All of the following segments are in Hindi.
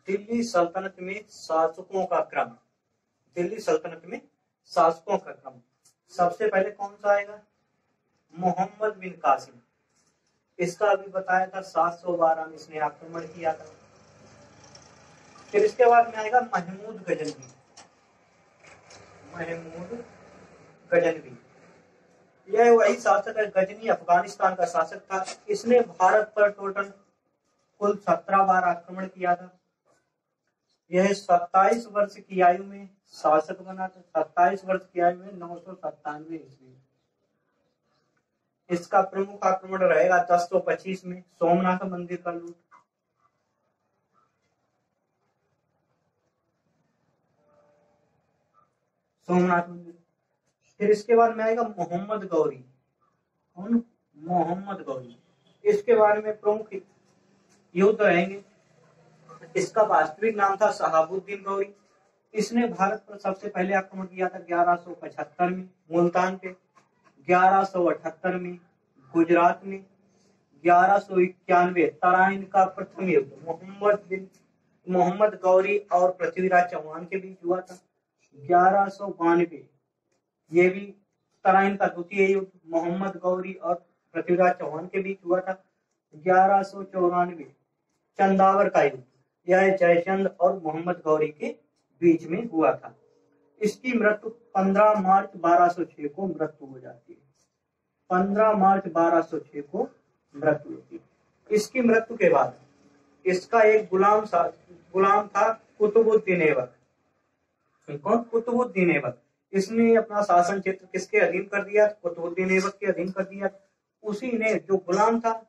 दिल्ली सल्तनत में शासकों का क्रम। दिल्ली सल्तनत में शासकों का क्रम सबसे पहले कौन सा आएगा? मोहम्मद बिन कासिम। इसका अभी बताया था 712 में इसने आक्रमण किया था। फिर इसके बाद में आएगा महमूद गजनवी। महमूद गजनवी यह वही शासक है, गजनी अफगानिस्तान का शासक था। इसने भारत पर टोटल कुल 17 बार आक्रमण किया था। यह 27 वर्ष की आयु में शासक बना था। 27 वर्ष की आयु में 997 ईस्वी। इसका प्रमुख आक्रमण रहेगा 1025 में सोमनाथ मंदिर का लूट। सोमनाथ मंदिर। फिर इसके बाद में आएगा मोहम्मद गौरी। कौन? मोहम्मद गौरी। इसके बारे में प्रमुख युद्ध रहेंगे। इसका वास्तविक नाम था शहाबुद्दीन गौरी। इसने भारत पर सबसे पहले आक्रमण किया था 1175 में मुल्तान पे, 1178 में गुजरात में, 1191 तराइन का प्रथम युद्ध मोहम्मद गौरी और पृथ्वीराज चौहान के बीच हुआ था। 1192 ये भी तराइन का द्वितीय युद्ध मोहम्मद गौरी और पृथ्वीराज चौहान के बीच हुआ था। 1194 चंदावर का युद्ध, यह जयचंद और मोहम्मद गौरी के बीच में हुआ था। इसकी मृत्यु 15 मार्च 1206 को मृत्यु हो जाती है। 15 मार्च 1206 को मृत्यु होती है। इसकी मृत्यु के बाद इसका एक गुलाम था कुतुबुद्दीन ऐबक। कौन? कुतुबुद्दीन ऐबक। इसने अपना शासन क्षेत्र किसके अधीन कर दिया? कुतुबुद्दीन ऐबक के अधीन कर दिया। उसी ने जो गुलाम था,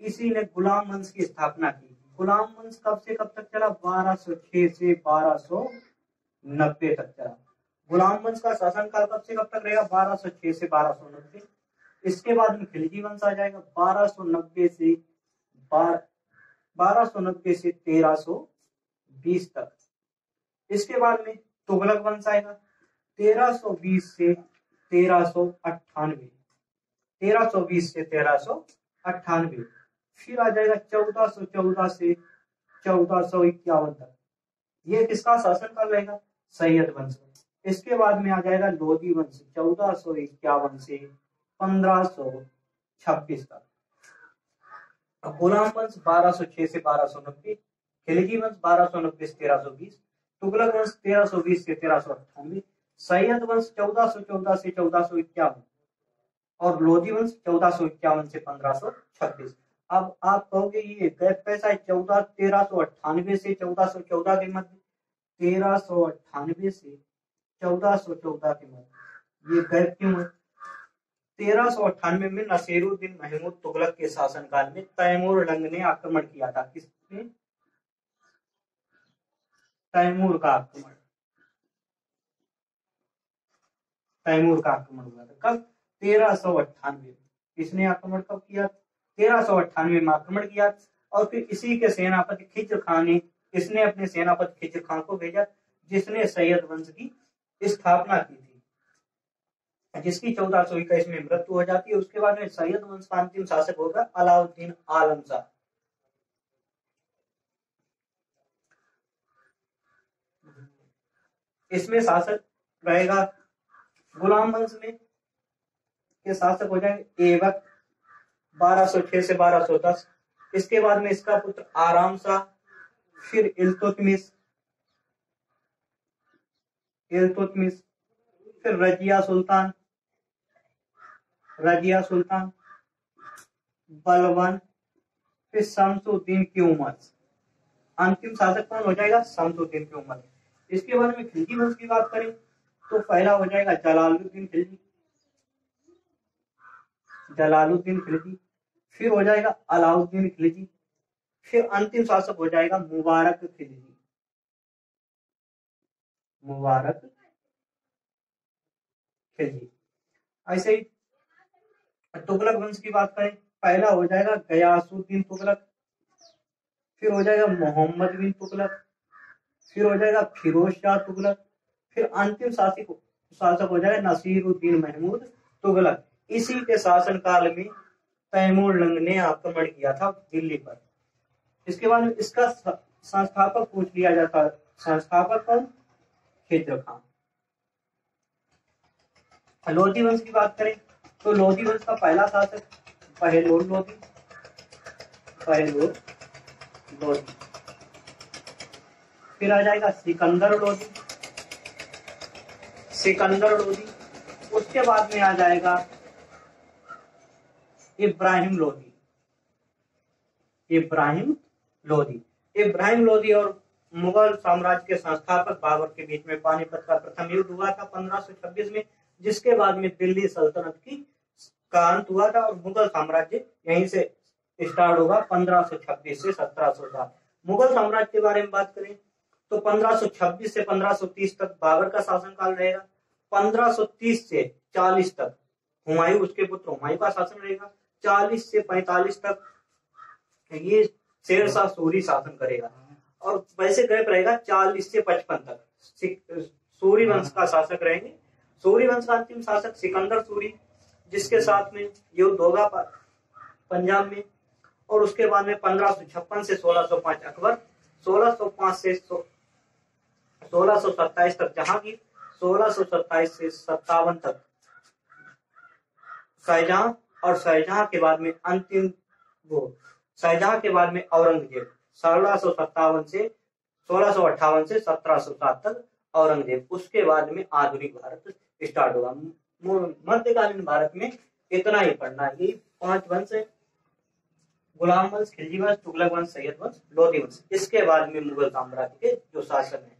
इसी ने गुलाम वंश की स्थापना की। गुलाम वंश कब से कब तक चला? 1206 से 1290 तक चला। गुलाम वंश का शासनकाल कब से कब तक रहेगा? 1206 से 1290। इसके बाद में खिलजी वंश आ जाएगा 1290 से 1320 तक। इसके बाद में तुगलक वंश आएगा 1320 से 1398। 1320 से 1398। फिर आ जाएगा 1414 से 1451 तक। ये किसका शासनकाल रहेगा? सैयद वंश। इसके बाद में आ जाएगा लोधी वंश 1451 से 1526 तक। गुलाम वंश 1206 से 1290, खिलजी वंश 1290 से 1320, तुगलक वंश 1320 से 1398, सैयद वंश 1414 से 1451 और लोधी वंश 1451 से 1526। अब आप कहोगे ये गैप कैसा है? 1398 से 1414 के मध्य, 1398 से 1414 के मध्य ये गैप क्यों है? 1398 में नसीरुद्दीन महमूद तुगलक के शासनकाल में तैमूर लंग ने आक्रमण किया था। किसने? तैमूर का आक्रमण। तैमूर का आक्रमण हुआ था कब? 1398। इसने आक्रमण कब किया? 1398 में आक्रमण किया। और फिर इसी के सेनापति खिज्र खान ने, इसने अपने सेनापति खिज्र खान को भेजा, जिसने सैयद वंश की स्थापना की थी, जिसकी 1421 में मृत्यु हो जाती है। उसके बाद में सैयद वंश का अंतिम शासक होगा अलाउद्दीन आलम शाह। इसमें शासक रहेगा गुलाम वंश में के शासक हो जाएंगे ऐबक 1206 से 1210। इसके बाद में इसका पुत्र आराम शाह, फिर इल्तुतमिश, फिर रजिया सुल्तान, बलबन, फिर शमसुद्दीन की उमर। अंतिम शासक कौन हो जाएगा? शमसुद्दीन की उमर। इसके बारे में खिलजी वंश की बात करें तो पहला हो जाएगा जलालुद्दीन खिलजी, फिर हो जाएगा अलाउद्दीन खिलजी, फिर अंतिम शासक हो जाएगा मुबारक खिलजी। ऐसे ही तुगलक वंश की बात करें, पहला हो जाएगा गयासुद्दीन तुगलक, फिर हो जाएगा मोहम्मद बिन तुगलक, फिर हो जाएगा फिरोज शाह तुगलक, फिर अंतिम शासक हो जाएगा नसीरुद्दीन महमूद तुगलक। इसी के शासनकाल में तैमूरलंग ने आक्रमण किया था दिल्ली पर। इसके बाद में इसका संस्थापक पूछ लिया जाता, संस्थापक कौन? खिज्र खान। लोधी वंश की बात करें तो लोधी वंश का पहला शासक पहलोर लोधी, पहलोर लोधी। फिर आ जाएगा सिकंदर लोधी, सिकंदर लोधी। उसके बाद में आ जाएगा इब्राहिम लोधी, इब्राहिम लोधी। इब्राहिम लोधी और मुगल साम्राज्य के संस्थापक बाबर के बीच में पानीपत का प्रथम युद्ध हुआ था 1526 में, जिसके बाद में दिल्ली सल्तनत का अंत हुआ था और मुगल साम्राज्य यहीं से स्टार्ट होगा 1526 से 1707। मुगल साम्राज्य के बारे में बात करें तो 1526 से 1530 तक बाबर का शासनकाल रहेगा। 1530 से 40 तक हुमायूं, उसके पुत्र हुमायूं का शासन रहेगा। 40 से 45 तक ये शेरशाह सूरी शासन करेगा और वैसे गैप रहेगा 40 से 55 तक सूरी वंश का शासक रहेंगे। सूरी वंश का अंतिम शासक सिकंदर सूरी, जिसके साथ में युद्ध होगा पंजाब में। और उसके बाद में 1556 से 1605 अकबर, 1605 से 1627 तक जहांगीर, 1627 से 57 तक शाहजहां, और शाहजहां के बाद में अंतिम वो शाहजहां के बाद में औरंगजेब 1657 से 1658 से 1707 तक औरंगजेब। उसके बाद में आधुनिक भारत स्टार्ट होगा। मध्यकालीन भारत में इतना ही पढ़ना है। ये 5 वंश है, गुलाम वंश, खिलजी वंश, तुगलक वंश, सैयद वंश, लोधी वंश। इसके बाद में मुगल साम्राज्य के जो शासन है